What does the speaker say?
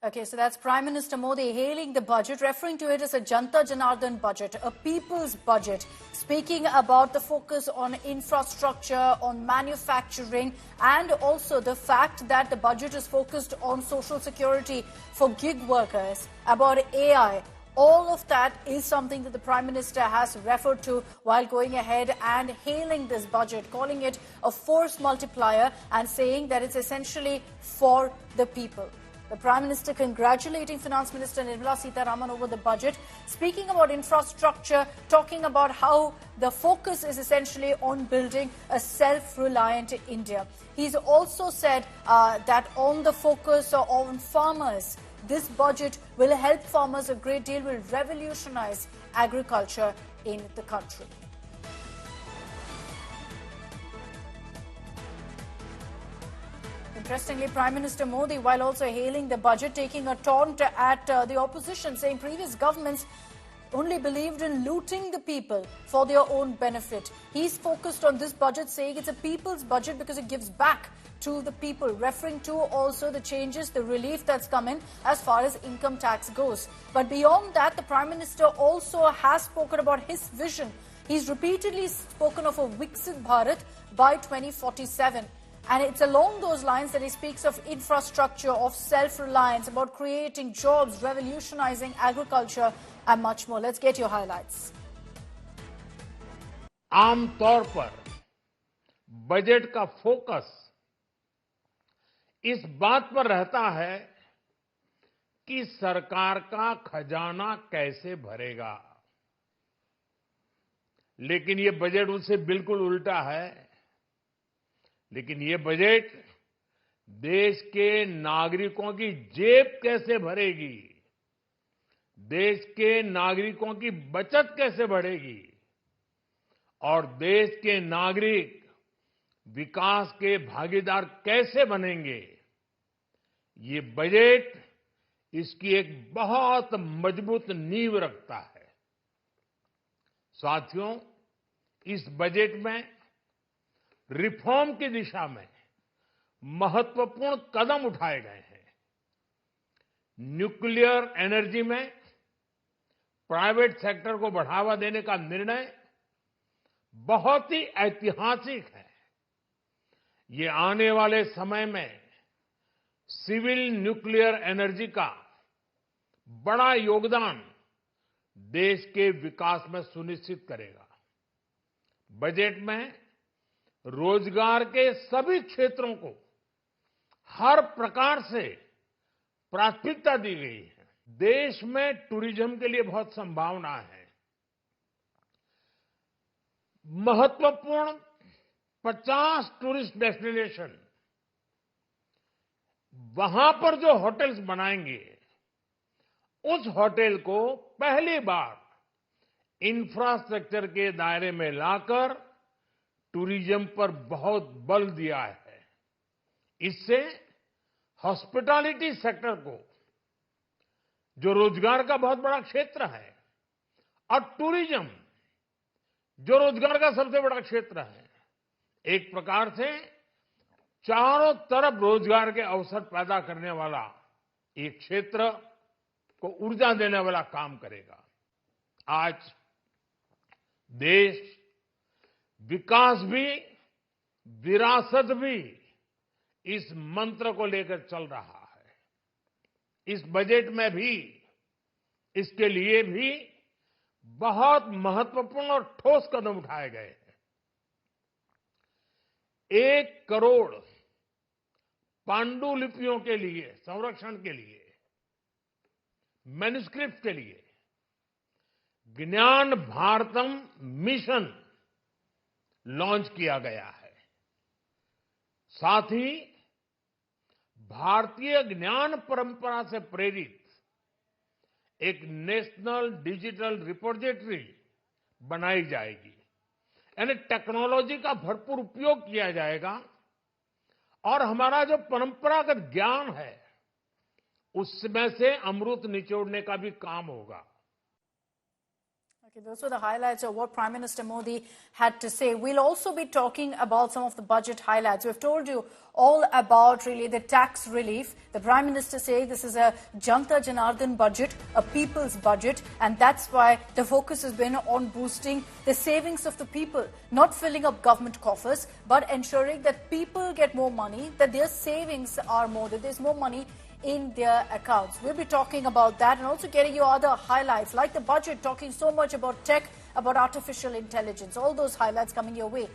Okay, so that's Prime Minister Modi hailing the budget, referring to it as a Janta Janardhan budget, a people's budget, speaking about the focus on infrastructure, on manufacturing, and also the fact that the budget is focused on social security for gig workers, about AI. All of that is something that the Prime Minister has referred to while going ahead and hailing this budget, calling it a force multiplier and saying that it's essentially for the people. The Prime Minister congratulating Finance Minister Nirmala Sitharaman over the budget, speaking about infrastructure, talking about how the focus is essentially on building a self-reliant India. He's also said that on the focus on farmers, this budget will help farmers a great deal, will revolutionize agriculture in the country. Interestingly, Prime Minister Modi, while also hailing the budget, taking a taunt at the opposition, saying previous governments only believed in looting the people for their own benefit. He's focused on this budget, saying it's a people's budget because it gives back to the people, referring to also the changes, the relief that's come in as far as income tax goes. But beyond that, the Prime Minister also has spoken about his vision. He's repeatedly spoken of a Viksit Bharat by 2047. And it's along those lines that he speaks of infrastructure, of self-reliance, about creating jobs, revolutionizing agriculture, and much more. Let's get your highlights. आमतौर पर budget का focus इस बात पर रहता है कि सरकार का खजाना कैसे भरेगा, लेकिन ये बजट उससे बिल्कुल उल्टा है। लेकिन ये बजट देश के नागरिकों की जेब कैसे भरेगी, देश के नागरिकों की बचत कैसे बढ़ेगी और देश के नागरिक विकास के भागीदार कैसे बनेंगे, ये बजट इसकी एक बहुत मजबूत नींव रखता है। साथियों, इस बजट में रिफॉर्म की दिशा में महत्वपूर्ण कदम उठाए गए हैं। न्यूक्लियर एनर्जी में प्राइवेट सेक्टर को बढ़ावा देने का निर्णय बहुत ही ऐतिहासिक है। ये आने वाले समय में सिविल न्यूक्लियर एनर्जी का बड़ा योगदान देश के विकास में सुनिश्चित करेगा। बजट में रोजगार के सभी क्षेत्रों को हर प्रकार से प्राथमिकता दी गई है। देश में टूरिज्म के लिए बहुत संभावना है। महत्वपूर्ण 50 टूरिस्ट डेस्टिनेशन, वहां पर जो होटल्स बनाएंगे, उस होटल को पहली बार इंफ्रास्ट्रक्चर के दायरे में लाकर टूरिज्म पर बहुत बल दिया है। इससे हॉस्पिटैलिटी सेक्टर को, जो रोजगार का बहुत बड़ा क्षेत्र है, और टूरिज्म जो रोजगार का सबसे बड़ा क्षेत्र है, एक प्रकार से चारों तरफ रोजगार के अवसर पैदा करने वाला एक क्षेत्र को ऊर्जा देने वाला काम करेगा। आज देश विकास भी, विरासत भी इस मंत्र को लेकर चल रहा है। इस बजट में भी इसके लिए भी बहुत महत्वपूर्ण और ठोस कदम उठाए गए हैं। 1 करोड़ पांडुलिपियों के लिए, संरक्षण के लिए, मैन्युस्क्रिप्ट के लिए ज्ञान भारतम मिशन लॉन्च किया गया है। साथ ही भारतीय ज्ञान परंपरा से प्रेरित एक नेशनल डिजिटल रिपोजिटरी बनाई जाएगी। यानी टेक्नोलॉजी का भरपूर उपयोग किया जाएगा और हमारा जो परंपरागत ज्ञान है, उसमें से अमृत निचोड़ने का भी काम होगा। Okay, those were the highlights of what Prime Minister Modi had to say. We'll also be talking about some of the budget highlights. We've told you all about really the tax relief. The Prime Minister says this is a Janta Janardhan budget, a people's budget, and that's why the focus has been on boosting the savings of the people, not filling up government coffers, but ensuring that people get more money, that their savings are more, that there's more money in their accounts. We'll be talking about that and also getting you other highlights like the budget, talking so much about tech, about artificial intelligence. All those highlights coming your way